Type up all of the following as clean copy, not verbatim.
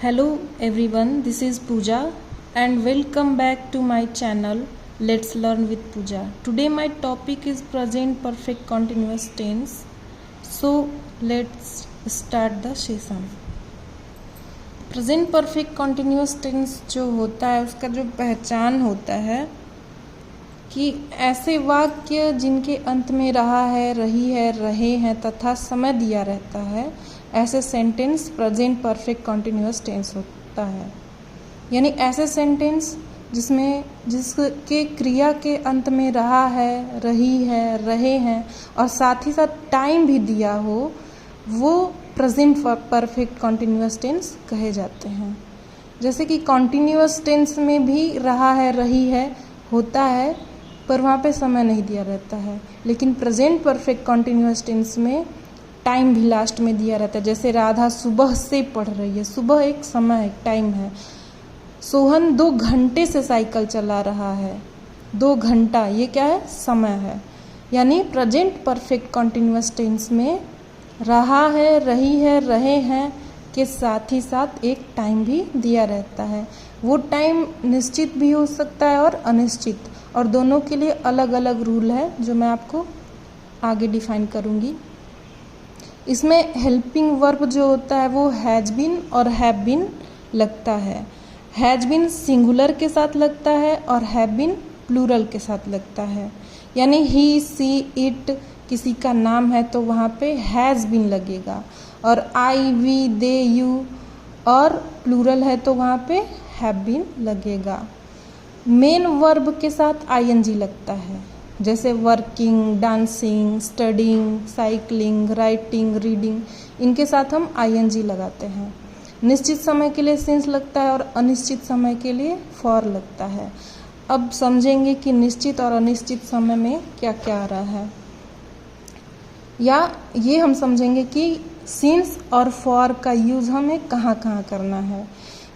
Hello everyone, this is Pooja and welcome back to my channel Let's Learn with Pooja. Today my topic is present perfect continuous tense. So let's start the session. Present perfect continuous tense जो होता है उसका जो पहचान होता है कि ऐसे वाक्य जिनके अंत में रहा है, रही है, रहे हैं तथा समय दिया रहता है, ऐसे sentence present perfect continuous tense होता है। यानी ऐसे सेंटेंस जिसके क्रिया के अंत में रहा है, रही है, रहे हैं और साथ ही साथ टाइम भी दिया हो, वो प्रेजेंट परफेक्ट कॉन्टिन्यूस टेंस कहे जाते हैं। जैसे कि कॉन्टिन्यूस टेंस में भी रहा है, रही है होता है पर वहाँ पे समय नहीं दिया रहता है, लेकिन प्रेजेंट परफेक्ट कॉन्टिन्यूस टेंस में टाइम भी लास्ट में दिया रहता है। जैसे राधा सुबह से पढ़ रही है, सुबह एक समय है, टाइम है। सोहन 2 घंटे से साइकिल चला रहा है, 2 घंटा ये क्या है, समय है। यानी प्रेजेंट परफेक्ट कॉन्टिन्यूस टेंस में रहा है, रही है, रहे हैं के साथ ही साथ एक टाइम भी दिया रहता है। वो टाइम निश्चित भी हो सकता है और अनिश्चित, और दोनों के लिए अलग अलग रूल है जो मैं आपको आगे डिफाइन करूँगी। इसमें हेल्पिंग वर्ब जो होता है वो हैज बीन और हैव बीन लगता है। हैज बीन सिंगुलर के साथ लगता है और हैव बीन प्लूरल के साथ लगता है। यानी ही, सी, इट किसी का नाम है तो वहाँ पे हैज़ बीन लगेगा, और आई, वी, दे, यू और प्लूरल है तो वहाँ पे हैव बीन लगेगा। मेन वर्ब के साथ आईएनजी लगता है, जैसे working, dancing, studying, cycling, writing, reading, इनके साथ हम आईएनजी लगाते हैं। निश्चित समय के लिए सिंस लगता है और अनिश्चित समय के लिए फॉर लगता है। अब समझेंगे कि निश्चित और अनिश्चित समय में क्या क्या आ रहा है, या ये हम समझेंगे कि सिंस और फॉर का यूज़ हमें कहाँ कहाँ करना है।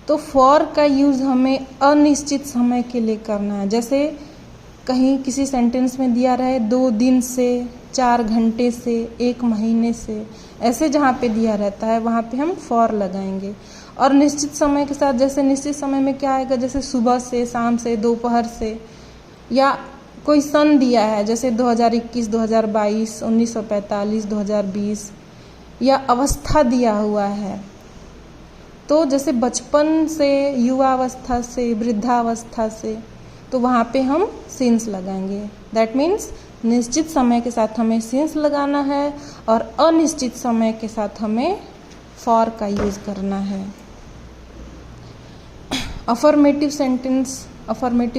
तो फॉर का यूज़ हमें अनिश्चित समय के लिए करना है। जैसे कहीं किसी सेंटेंस में दिया रहे 2 दिन से, 4 घंटे से, 1 महीने से, ऐसे जहाँ पे दिया रहता है वहाँ पे हम फॉर लगाएंगे। और निश्चित समय के साथ, जैसे निश्चित समय में क्या आएगा, जैसे सुबह से, शाम से, दोपहर से, या कोई सन दिया है जैसे 2021, 2022, 1945, 2020, या अवस्था दिया हुआ है तो जैसे बचपन से, युवावस्था से, वृद्धावस्था से, तो वहाँ पे हम सिंस लगाएंगे। दैट मीन्स निश्चित समय के साथ हमें सिंस लगाना है और अनिश्चित समय के साथ हमें फॉर का यूज़ करना है। अफर्मेटिव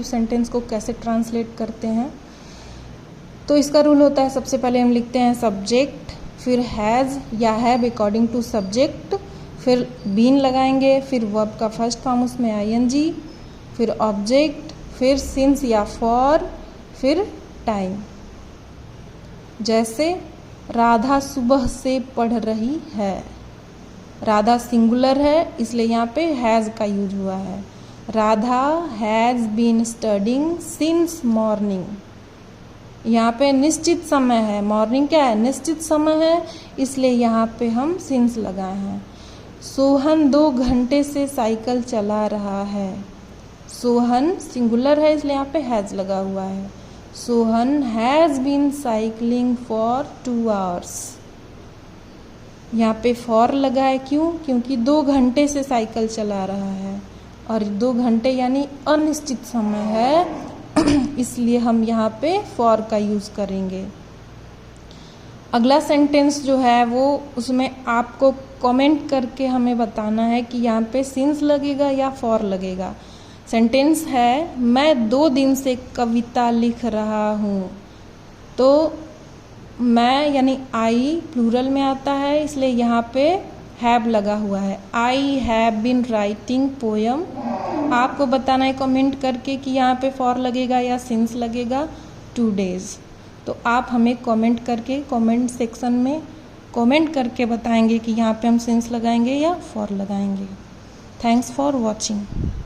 सेंटेंस को कैसे ट्रांसलेट करते हैं, तो इसका रूल होता है, सबसे पहले हम लिखते हैं सब्जेक्ट, फिर हैज़ या हैव अकॉर्डिंग टू सब्जेक्ट, फिर बीन लगाएंगे, फिर वर्ब का फर्स्ट फॉर्म उसमें आईएनजी, फिर ऑब्जेक्ट, फिर सिंस या फॉर, फिर टाइम। जैसे राधा सुबह से पढ़ रही है, राधा सिंगुलर है इसलिए यहाँ पे हैज़ का यूज हुआ है। Radha has been studying since morning, यहाँ पे निश्चित समय है, मॉर्निंग क्या है, निश्चित समय है, इसलिए यहाँ पे हम सिंस लगाए हैं। सोहन 2 घंटे से साइकिल चला रहा है, सोहन सिंगुलर है इसलिए यहाँ पे हैज़ लगा हुआ है। Sohan has been cycling for 2 hours, यहाँ पे फॉर लगा है, क्यों, क्योंकि 2 घंटे से साइकिल चला रहा है और 2 घंटे यानी अनिश्चित समय है इसलिए हम यहाँ पे फॉर का यूज़ करेंगे। अगला सेंटेंस जो है वो उसमें आपको कमेंट करके हमें बताना है कि यहाँ पे सिंस लगेगा या फॉर लगेगा। सेंटेंस है, मैं 2 दिन से कविता लिख रहा हूँ, तो मैं यानी आई प्लूरल में आता है इसलिए यहाँ पे हैव लगा हुआ है। I have been writing poem. आपको बताना है कमेंट करके कि यहाँ पे फॉर लगेगा या सिंस लगेगा 2 days। तो आप हमें कमेंट करके, कमेंट सेक्शन में कमेंट करके बताएंगे कि यहाँ पे हम सिंस लगाएंगे या फॉर लगाएंगे। Thanks for watching.